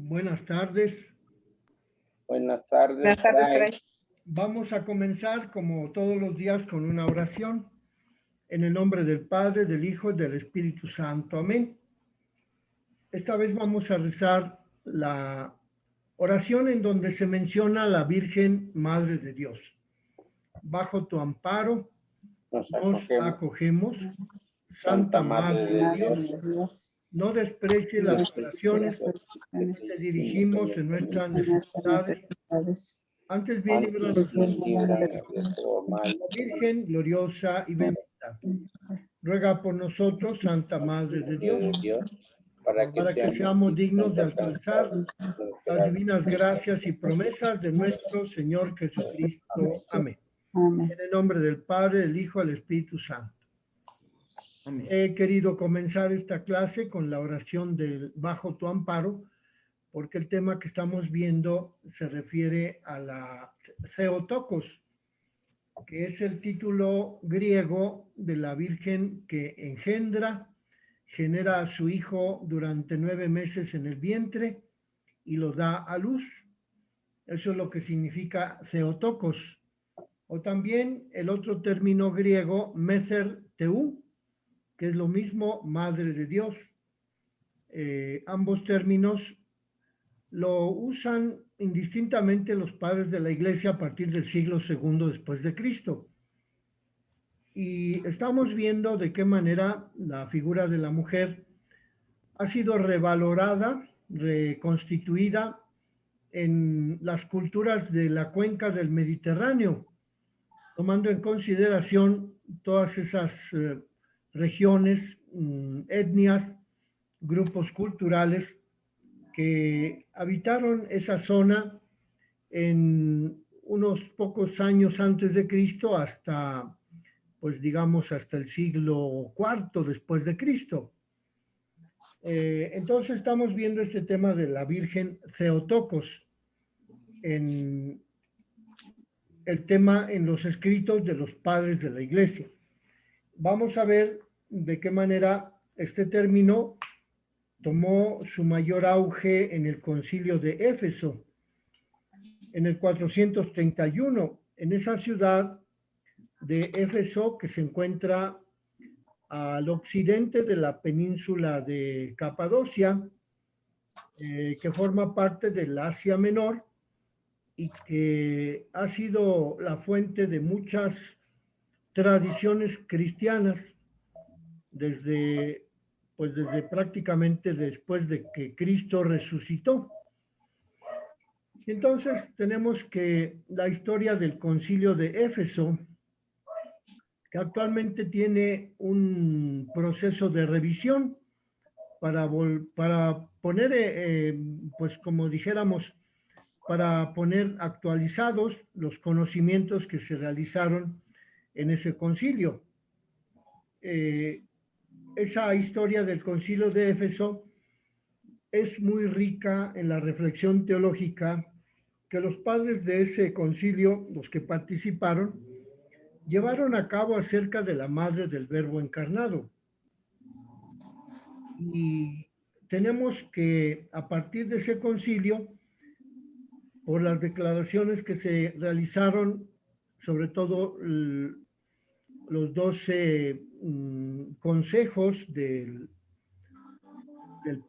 Buenas tardes. Buenas tardes. Buenas tardes, Fray. Vamos a comenzar, como todos los días, con una oración. En el nombre del Padre, del Hijo y del Espíritu Santo. Amén. Esta vez vamos a rezar la oración en donde se menciona a la Virgen Madre de Dios. Bajo tu amparo nos acogemos, Santa Madre de Dios. No desprecie las oraciones que te dirigimos en nuestras necesidades. Antes bien, líbranos Virgen gloriosa y bendita. Ruega por nosotros, Santa Madre de Dios, para que seamos dignos de alcanzar las divinas gracias y promesas de nuestro Señor Jesucristo. Amén. En el nombre del Padre, del Hijo y del Espíritu Santo. Amén. He querido comenzar esta clase con la oración del Bajo tu amparo, porque el tema que estamos viendo se refiere a la Theotokos, que es el título griego de la Virgen que genera a su hijo durante 9 meses en el vientre y lo da a luz. Eso es lo que significa Theotokos. O también el otro término griego, Meser Teú, que es lo mismo, Madre de Dios. Ambos términos lo usan indistintamente los padres de la Iglesia a partir del siglo II después de Cristo. Y estamos viendo de qué manera la figura de la mujer ha sido revalorada, reconstituida en las culturas de la cuenca del Mediterráneo, tomando en consideración todas esas regiones, etnias, grupos culturales que habitaron esa zona en unos pocos años antes de Cristo hasta, pues digamos, hasta el siglo IV después de Cristo. Entonces estamos viendo este tema de la Virgen Theotokos, en el tema en los escritos de los padres de la Iglesia. Vamos a ver de qué manera este término tomó su mayor auge en el Concilio de Éfeso, en el 431, en esa ciudad de Éfeso que se encuentra al occidente de la península de Capadocia, que forma parte del Asia Menor y que ha sido la fuente de muchas tradiciones cristianas desde prácticamente después de que Cristo resucitó. Entonces tenemos que la historia del Concilio de Éfeso, que actualmente tiene un proceso de revisión para poner, pues como dijéramos, para poner actualizados los conocimientos que se realizaron en ese concilio. Esa historia del Concilio de Éfeso es muy rica en la reflexión teológica que los padres de ese concilio, los que participaron, llevaron a cabo acerca de la madre del Verbo encarnado. Y tenemos que, a partir de ese concilio, por las declaraciones que se realizaron, sobre todo los 12 consejos del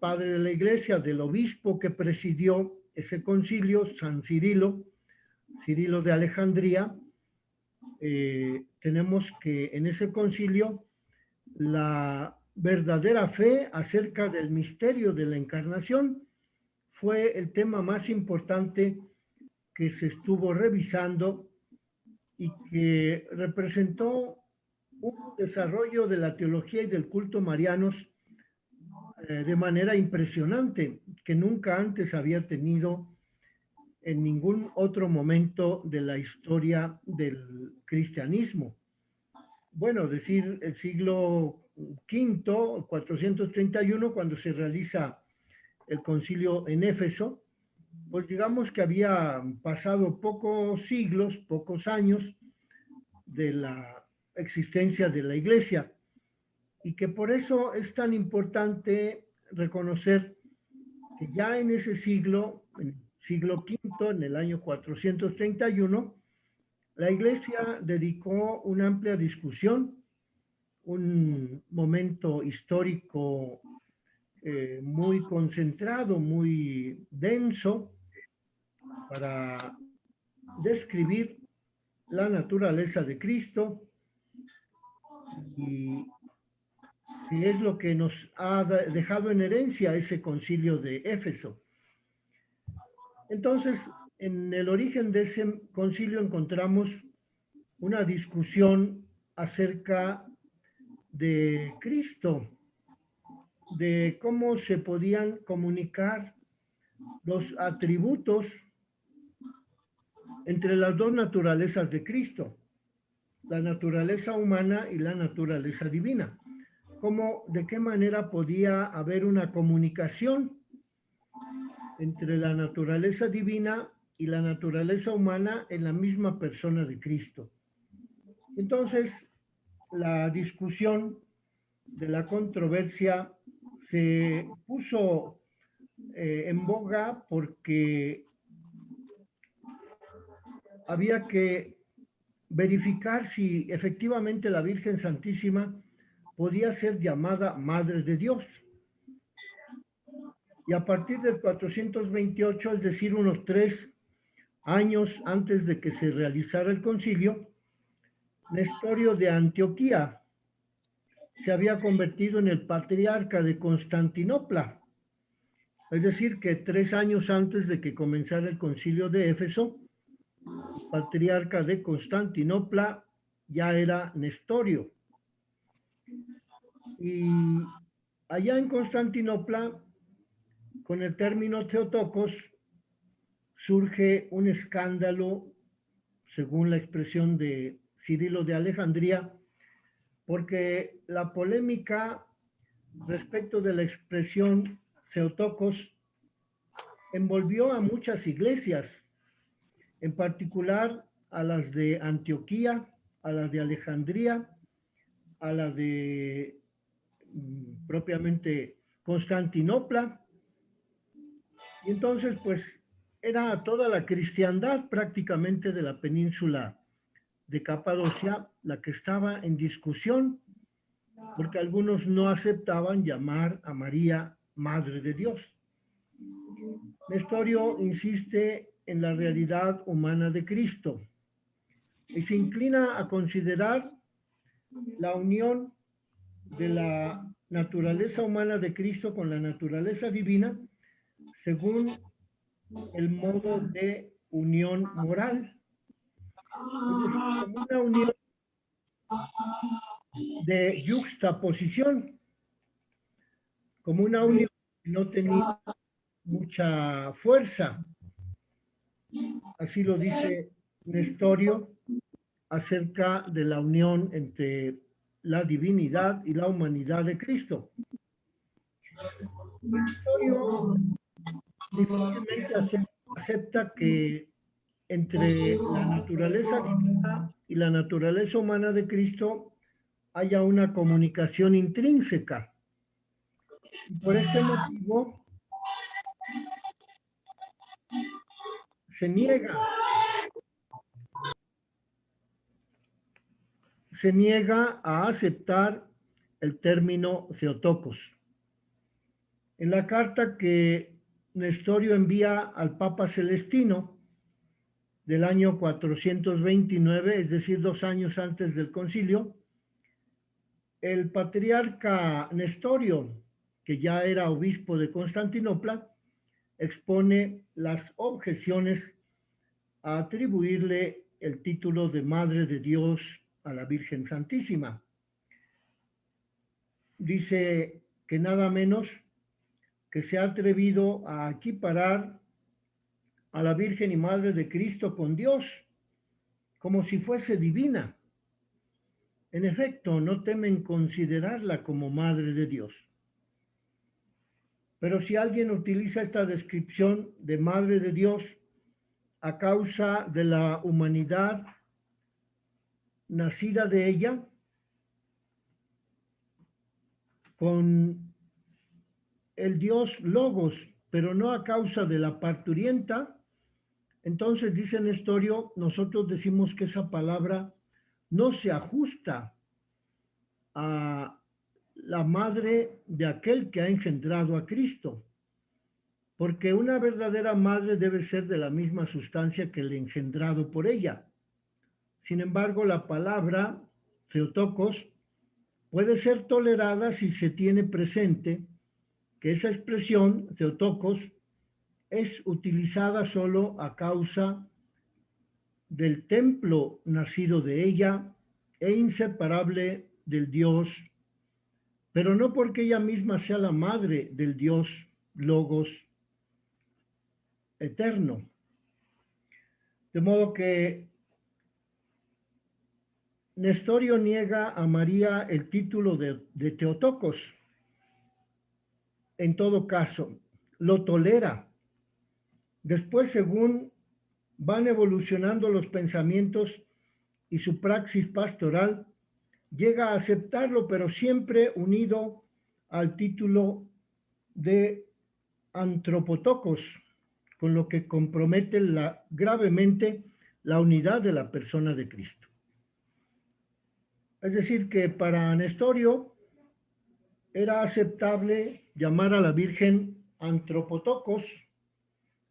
padre de la Iglesia, del obispo que presidió ese concilio, San Cirilo de Alejandría, tenemos que en ese concilio la verdadera fe acerca del misterio de la encarnación fue el tema más importante que se estuvo revisando y que representó un desarrollo de la teología y del culto marianos de manera impresionante, que nunca antes había tenido en ningún otro momento de la historia del cristianismo. Bueno, decir el siglo V, 431, cuando se realiza el concilio en Éfeso, pues digamos que había pasado pocos siglos, pocos años de la existencia de la Iglesia, y que por eso es tan importante reconocer que ya en ese siglo, en el siglo V, en el año 431, la Iglesia dedicó una amplia discusión, un momento histórico muy concentrado, muy denso, para describir la naturaleza de Cristo y qué es lo que nos ha dejado en herencia ese concilio de Éfeso. Entonces, en el origen de ese concilio encontramos una discusión acerca de Cristo, de cómo se podían comunicar los atributos entre las dos naturalezas de Cristo, la naturaleza humana y la naturaleza divina. Cómo, de qué manera podía haber una comunicación entre la naturaleza divina y la naturaleza humana en la misma persona de Cristo. Entonces, la discusión de la controversia se puso en boga porque había que verificar si efectivamente la Virgen Santísima podía ser llamada Madre de Dios. Y a partir del 428, es decir, unos 3 años antes de que se realizara el concilio, Nestorio de Antioquía se había convertido en el patriarca de Constantinopla. Es decir, que 3 años antes de que comenzara el concilio de Éfeso, el patriarca de Constantinopla ya era Nestorio. Y allá en Constantinopla, con el término Theotokos, surge un escándalo, según la expresión de Cirilo de Alejandría, porque la polémica respecto de la expresión Theotokos envolvió a muchas iglesias, en particular a las de Antioquía, a las de Alejandría, a la de propiamente Constantinopla. Y entonces, pues, era toda la cristiandad prácticamente de la península de Capadocia la que estaba en discusión, porque algunos no aceptaban llamar a María Madre de Dios. Nestorio insiste en la realidad humana de Cristo y se inclina a considerar la unión de la naturaleza humana de Cristo con la naturaleza divina según el modo de unión moral, es decir, como una unión de yuxtaposición, como una unión que no tenía mucha fuerza. Así lo dice Nestorio acerca de la unión entre la divinidad y la humanidad de Cristo. Nestorio difícilmente acepta que entre la naturaleza divina y la naturaleza humana de Cristo haya una comunicación intrínseca. Por este motivo, se niega a aceptar el término Theotokos. En la carta que Nestorio envía al Papa Celestino del año 429, es decir, 2 años antes del concilio, el patriarca Nestorio, que ya era obispo de Constantinopla, expone las objeciones a atribuirle el título de Madre de Dios a la Virgen Santísima. Dice que nada menos que se ha atrevido a equiparar a la Virgen y Madre de Cristo con Dios, como si fuese divina. En efecto, no temen considerarla como Madre de Dios. Pero si alguien utiliza esta descripción de Madre de Dios a causa de la humanidad nacida de ella, con el Dios Logos pero no a causa de la parturienta. Entonces, dice Nestorio, nosotros decimos que esa palabra no se ajusta a la madre de aquel que ha engendrado a Cristo, porque una verdadera madre debe ser de la misma sustancia que el engendrado por ella. Sin embargo, la palabra Theotokos puede ser tolerada si se tiene presente que esa expresión, Theotokos, es utilizada solo a causa del templo nacido de ella e inseparable del Dios, pero no porque ella misma sea la madre del Dios Logos eterno. De modo que Nestorio niega a María el título de Theotokos. En todo caso, lo tolera. Después, según van evolucionando los pensamientos y su praxis pastoral, llega a aceptarlo, pero siempre unido al título de antropotokos, con lo que compromete gravemente la unidad de la persona de Cristo. Es decir, que para Nestorio era aceptable llamar a la Virgen antropotokos,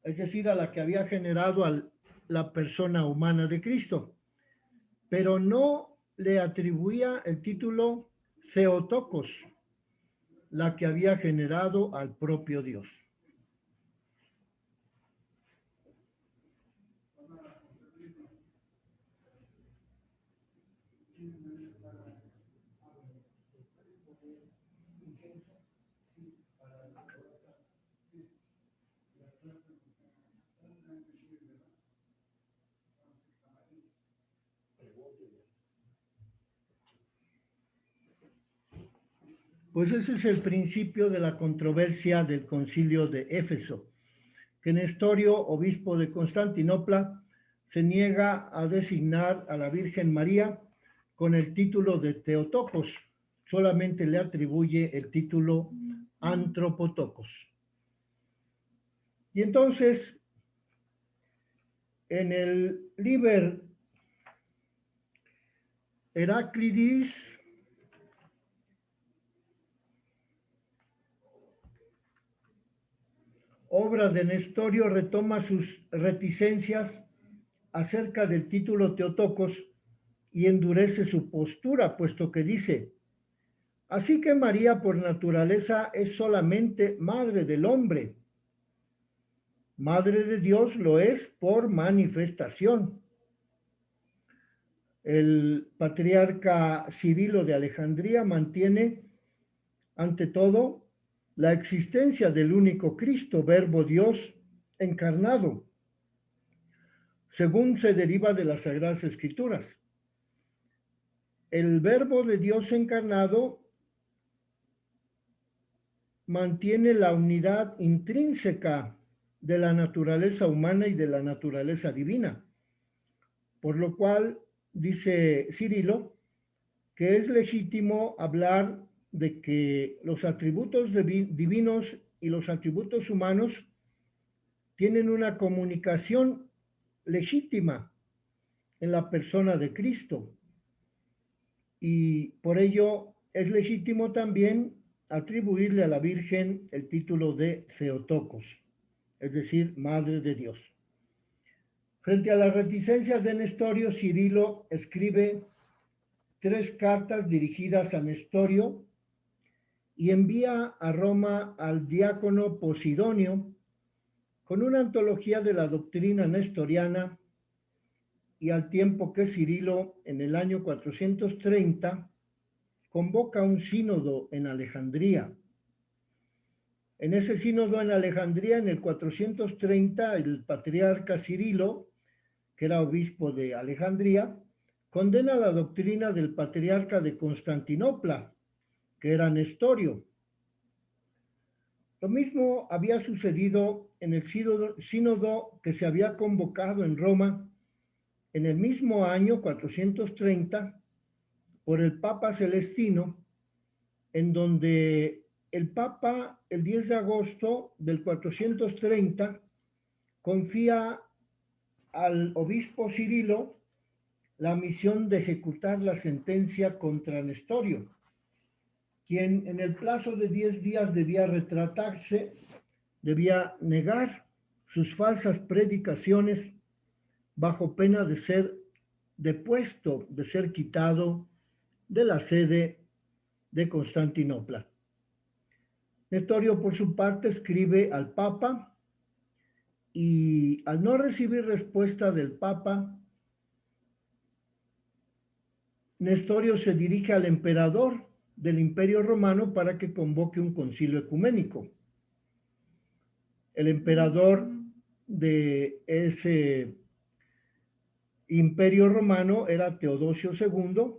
es decir, a la que había generado a la persona humana de Cristo, pero no le atribuía el título Theotokos, la que había generado al propio Dios. Pues ese es el principio de la controversia del concilio de Éfeso, que Nestorio, obispo de Constantinopla, se niega a designar a la Virgen María con el título de Theotokos, solamente le atribuye el título antropotokos. Y entonces, en el Liber Heraclidis, obra de Nestorio, retoma sus reticencias acerca del título Theotokos y endurece su postura, puesto que dice: así que María por naturaleza es solamente madre del hombre. Madre de Dios lo es por manifestación. El patriarca Cirilo de Alejandría mantiene, ante todo, la existencia del único Cristo, Verbo Dios encarnado, según se deriva de las Sagradas Escrituras. El Verbo de Dios encarnado mantiene la unidad intrínseca de la naturaleza humana y de la naturaleza divina, por lo cual dice Cirilo que es legítimo hablar de que los atributos divinos y los atributos humanos tienen una comunicación legítima en la persona de Cristo, y por ello es legítimo también atribuirle a la Virgen el título de Theotokos, es decir, Madre de Dios. Frente a las reticencias de Nestorio, Cirilo escribe 3 cartas dirigidas a Nestorio y envía a Roma al diácono Posidonio con una antología de la doctrina nestoriana, y al tiempo que Cirilo, en el año 430, convoca un sínodo en Alejandría. En ese sínodo en Alejandría, en el 430, el patriarca Cirilo, que era obispo de Alejandría, condena la doctrina del patriarca de Constantinopla, que era Nestorio. Lo mismo había sucedido en el sínodo que se había convocado en Roma en el mismo año 430 por el Papa Celestino, en donde el Papa, el 10 de agosto del 430, confía al obispo Cirilo la misión de ejecutar la sentencia contra Nestorio, quien en el plazo de 10 días debía retratarse, debía negar sus falsas predicaciones bajo pena de ser depuesto, de ser quitado de la sede de Constantinopla. Nestorio, por su parte, escribe al Papa y al no recibir respuesta del Papa, Nestorio se dirige al emperador del Imperio Romano para que convoque un concilio ecuménico. El emperador de ese Imperio Romano era Teodosio II,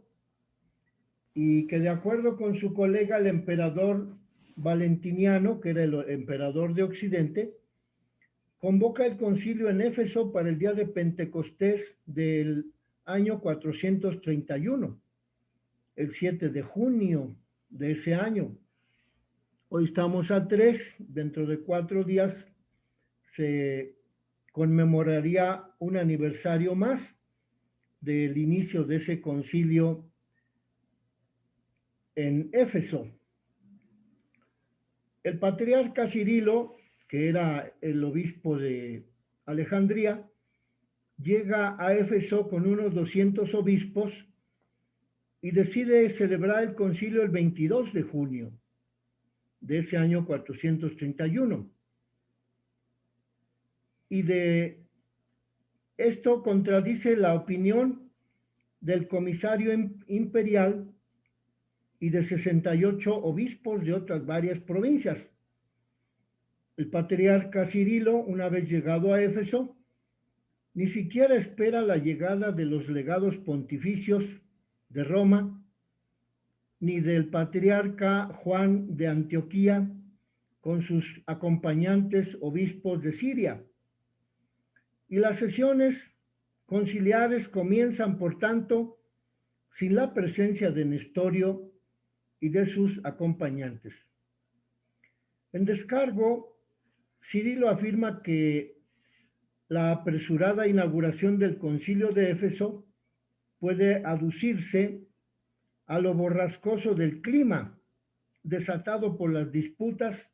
y que de acuerdo con su colega el emperador Valentiniano, que era el emperador de Occidente, convoca el concilio en Éfeso para el día de Pentecostés del año 431, el 7 de junio de ese año. Hoy estamos a 3, dentro de 4 días se conmemoraría un aniversario más del inicio de ese concilio en Éfeso. El patriarca Cirilo, que era el obispo de Alejandría, llega a Éfeso con unos 200 obispos y decide celebrar el concilio el 22 de junio de ese año 431. Y de esto contradice la opinión del comisario imperial y de 68 obispos de otras varias provincias. El patriarca Cirilo, una vez llegado a Éfeso, ni siquiera espera la llegada de los legados pontificios de Roma, ni del patriarca Juan de Antioquía con sus acompañantes obispos de Siria. Y las sesiones conciliares comienzan, por tanto, sin la presencia de Nestorio y de sus acompañantes. En descargo, Cirilo afirma que la apresurada inauguración del concilio de Éfeso puede aducirse a lo borrascoso del clima, desatado por las disputas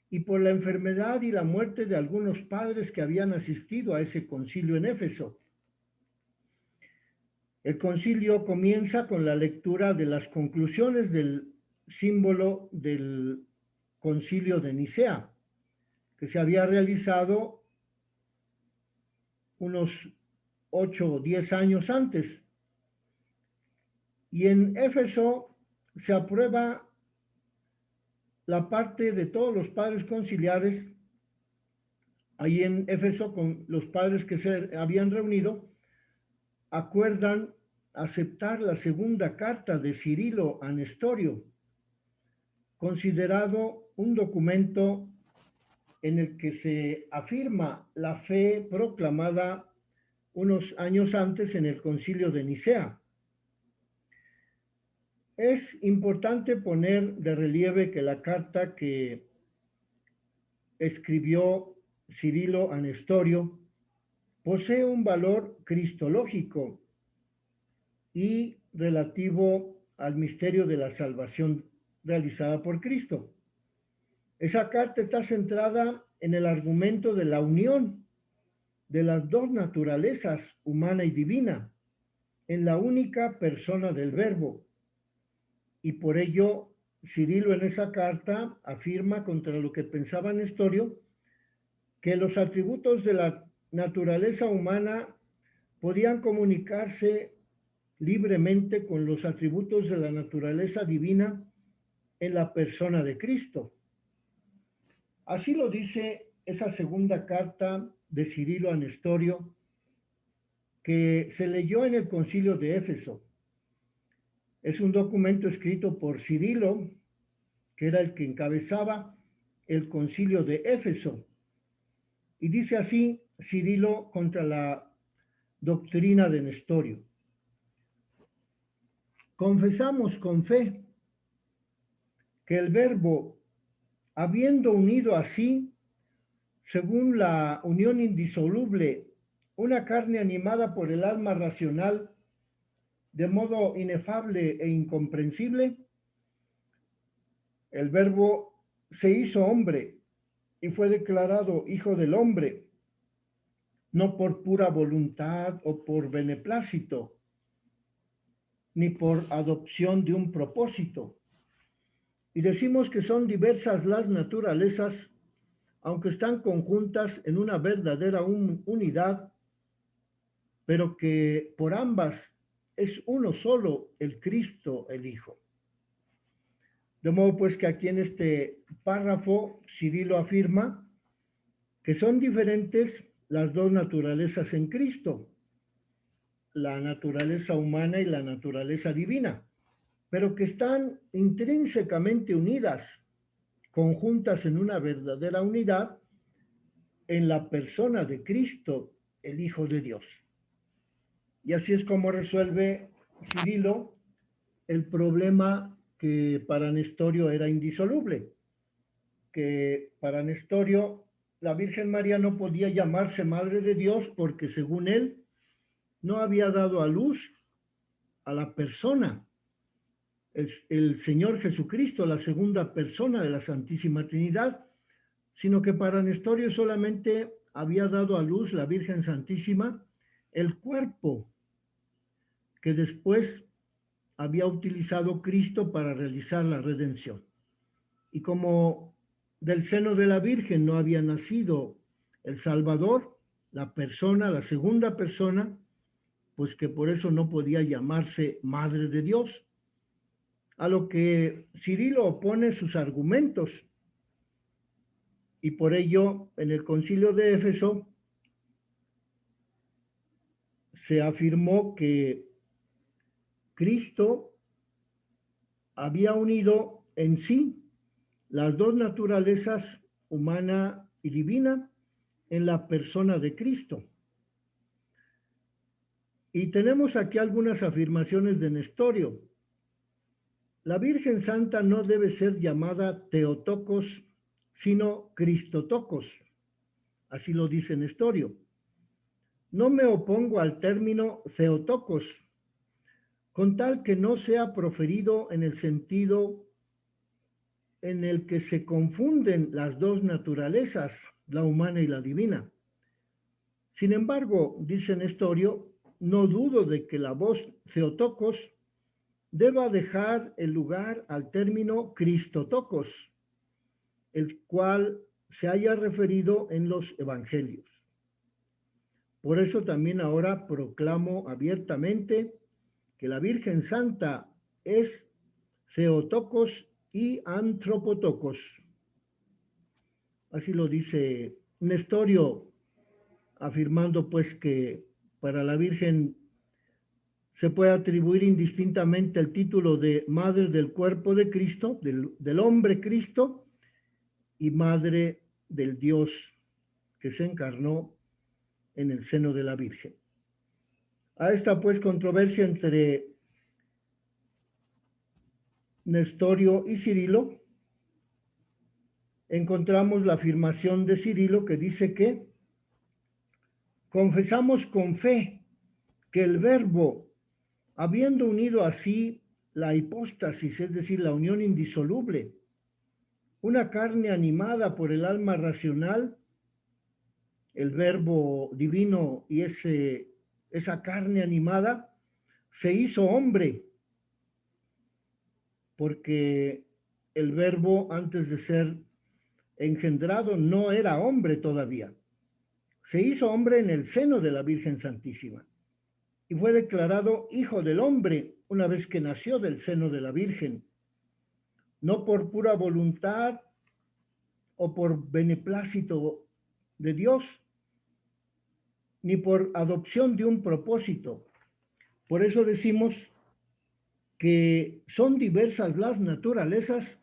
y por la enfermedad y la muerte de algunos padres que habían asistido a ese concilio en Éfeso. El concilio comienza con la lectura de las conclusiones del símbolo del concilio de Nicea, que se había realizado unos 8 o 10 años antes. Y en Éfeso se aprueba la parte de todos los padres conciliares. Ahí en Éfeso, con los padres que se habían reunido, acuerdan aceptar la segunda carta de Cirilo a Nestorio, considerado un documento en el que se afirma la fe proclamada unos años antes en el concilio de Nicea. Es importante poner de relieve que la carta que escribió Cirilo a Nestorio posee un valor cristológico y relativo al misterio de la salvación realizada por Cristo. Esa carta está centrada en el argumento de la unión de las dos naturalezas, humana y divina, en la única persona del Verbo. Y por ello, Cirilo en esa carta afirma, contra lo que pensaba Nestorio, que los atributos de la naturaleza humana podían comunicarse libremente con los atributos de la naturaleza divina en la persona de Cristo. Así lo dice esa segunda carta de Cirilo a Nestorio, que se leyó en el concilio de Éfeso. Es un documento escrito por Cirilo, que era el que encabezaba el concilio de Éfeso. Y dice así Cirilo contra la doctrina de Nestorio: confesamos con fe que el Verbo habiendo unido así, según la unión indisoluble, una carne animada por el alma racional, de modo inefable e incomprensible, el Verbo se hizo hombre y fue declarado Hijo del Hombre, no por pura voluntad o por beneplácito, ni por adopción de un propósito. Y decimos que son diversas las naturalezas, aunque están conjuntas en una verdadera unidad, pero que por ambas es uno solo, el Cristo, el Hijo. De modo pues que aquí en este párrafo Cirilo afirma que son diferentes las dos naturalezas en Cristo, la naturaleza humana y la naturaleza divina, pero que están intrínsecamente unidas, conjuntas en una verdadera unidad en la persona de Cristo, el Hijo de Dios. Y así es como resuelve Cirilo el problema que para Nestorio era indisoluble, que para Nestorio la Virgen María no podía llamarse Madre de Dios porque según él no había dado a luz a la persona, el Señor Jesucristo, la segunda persona de la Santísima Trinidad, sino que para Nestorio solamente había dado a luz la Virgen Santísima el cuerpo que después había utilizado Cristo para realizar la redención. Y como del seno de la Virgen no había nacido el Salvador, la persona, la segunda persona, pues que por eso no podía llamarse Madre de Dios. A lo que Cirilo opone sus argumentos. Y por ello, en el Concilio de Éfeso, se afirmó que Cristo había unido en sí las dos naturalezas, humana y divina, en la persona de Cristo. Y tenemos aquí algunas afirmaciones de Nestorio. La Virgen Santa no debe ser llamada Theotokos, sino Cristotokos. Así lo dice Nestorio. No me opongo al término Theotokos, con tal que no sea proferido en el sentido en el que se confunden las dos naturalezas, la humana y la divina. Sin embargo, dice Nestorio, no dudo de que la voz Theotokos deba dejar el lugar al término Cristotokos, el cual se haya referido en los evangelios. Por eso también ahora proclamo abiertamente que la Virgen Santa es Theotokos y Antropotokos. Así lo dice Nestorio, afirmando pues que para la Virgen se puede atribuir indistintamente el título de Madre del cuerpo de Cristo, del hombre Cristo, y Madre del Dios que se encarnó en el seno de la Virgen. A esta pues controversia entre Nestorio y Cirilo, encontramos la afirmación de Cirilo que dice que confesamos con fe que el Verbo, habiendo unido así la hipóstasis, es decir, la unión indisoluble, una carne animada por el alma racional, el Verbo divino y esa carne animada, se hizo hombre, porque el Verbo antes de ser engendrado no era hombre todavía. Se hizo hombre en el seno de la Virgen Santísima y fue declarado Hijo del Hombre una vez que nació del seno de la Virgen, no por pura voluntad o por beneplácito de Dios, ni por adopción de un propósito. Por eso decimos que son diversas las naturalezas,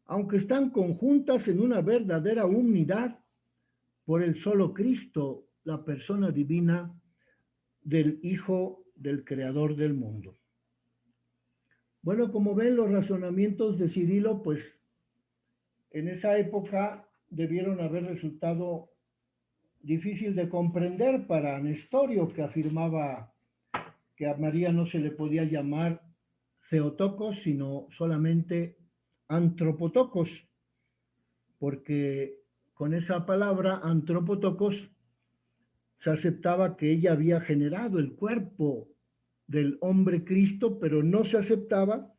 aunque están conjuntas en una verdadera unidad por el solo Cristo, la persona divina del Hijo del Creador del mundo. Bueno, como ven, los razonamientos de Cirilo, pues en esa época debieron haber resultado difícil de comprender para Nestorio, que afirmaba que a María no se le podía llamar Theotokos, sino solamente Antropotokos, porque con esa palabra Antropotokos se aceptaba que ella había generado el cuerpo del hombre Cristo, pero no se aceptaba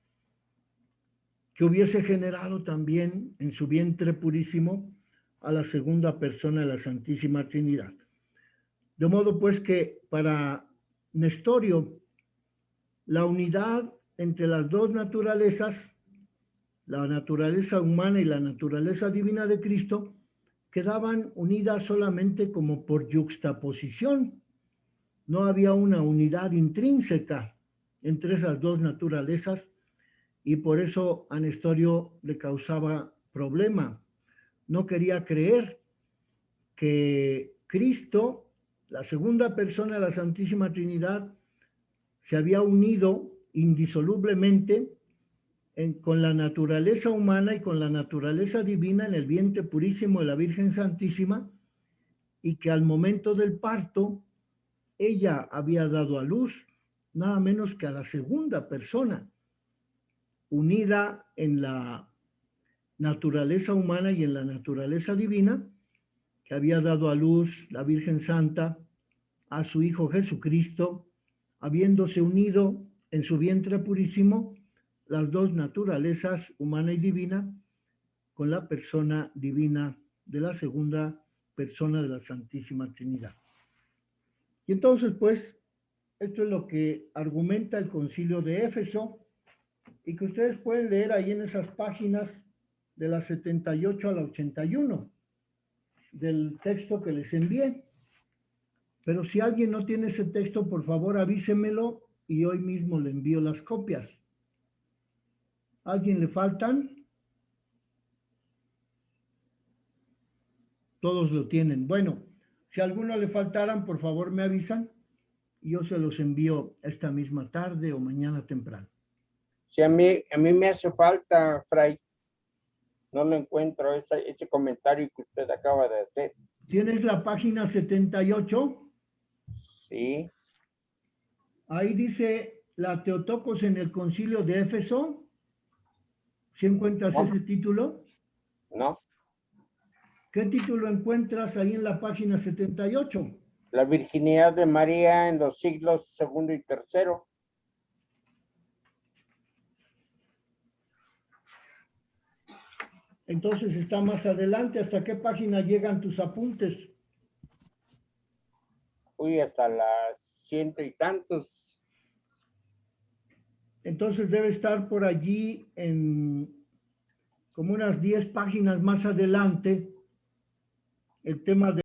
que hubiese generado también en su vientre purísimo a la segunda persona de la Santísima Trinidad. De modo pues que para Nestorio, la unidad entre las dos naturalezas, la naturaleza humana y la naturaleza divina de Cristo, quedaban unidas solamente como por yuxtaposición. No había una unidad intrínseca entre esas dos naturalezas y por eso a Nestorio le causaba problema. No quería creer que Cristo, la segunda persona de la Santísima Trinidad, se había unido indisolublemente con la naturaleza humana y con la naturaleza divina en el vientre purísimo de la Virgen Santísima, y que al momento del parto ella había dado a luz nada menos que a la segunda persona, unida en la naturaleza humana y en la naturaleza divina, que había dado a luz la Virgen Santa a su Hijo Jesucristo, habiéndose unido en su vientre purísimo las dos naturalezas, humana y divina, con la persona divina de la segunda persona de la Santísima Trinidad. Y entonces, pues, esto es lo que argumenta el Concilio de Éfeso, y que ustedes pueden leer ahí en esas páginas de la 78 a la 81 del texto que les envié. Pero si alguien no tiene ese texto, por favor avísemelo y hoy mismo le envío las copias. ¿Alguien le faltan? Todos lo tienen. Bueno, si a alguno le faltaran, por favor me avisan y yo se los envío esta misma tarde o mañana temprano. Sí, a mí me hace falta, Fray. No lo encuentro, ese comentario que usted acaba de hacer. ¿Tienes la página 78? Sí. Ahí dice la Theotokos en el Concilio de Éfeso. ¿Sí encuentras ese título? No. ¿Qué título encuentras ahí en la página 78? La virginidad de María en los siglos segundo y tercero. Entonces está más adelante. ¿Hasta qué página llegan tus apuntes? Uy, hasta las 100 y tantos. Entonces debe estar por allí en como unas 10 páginas más adelante el tema de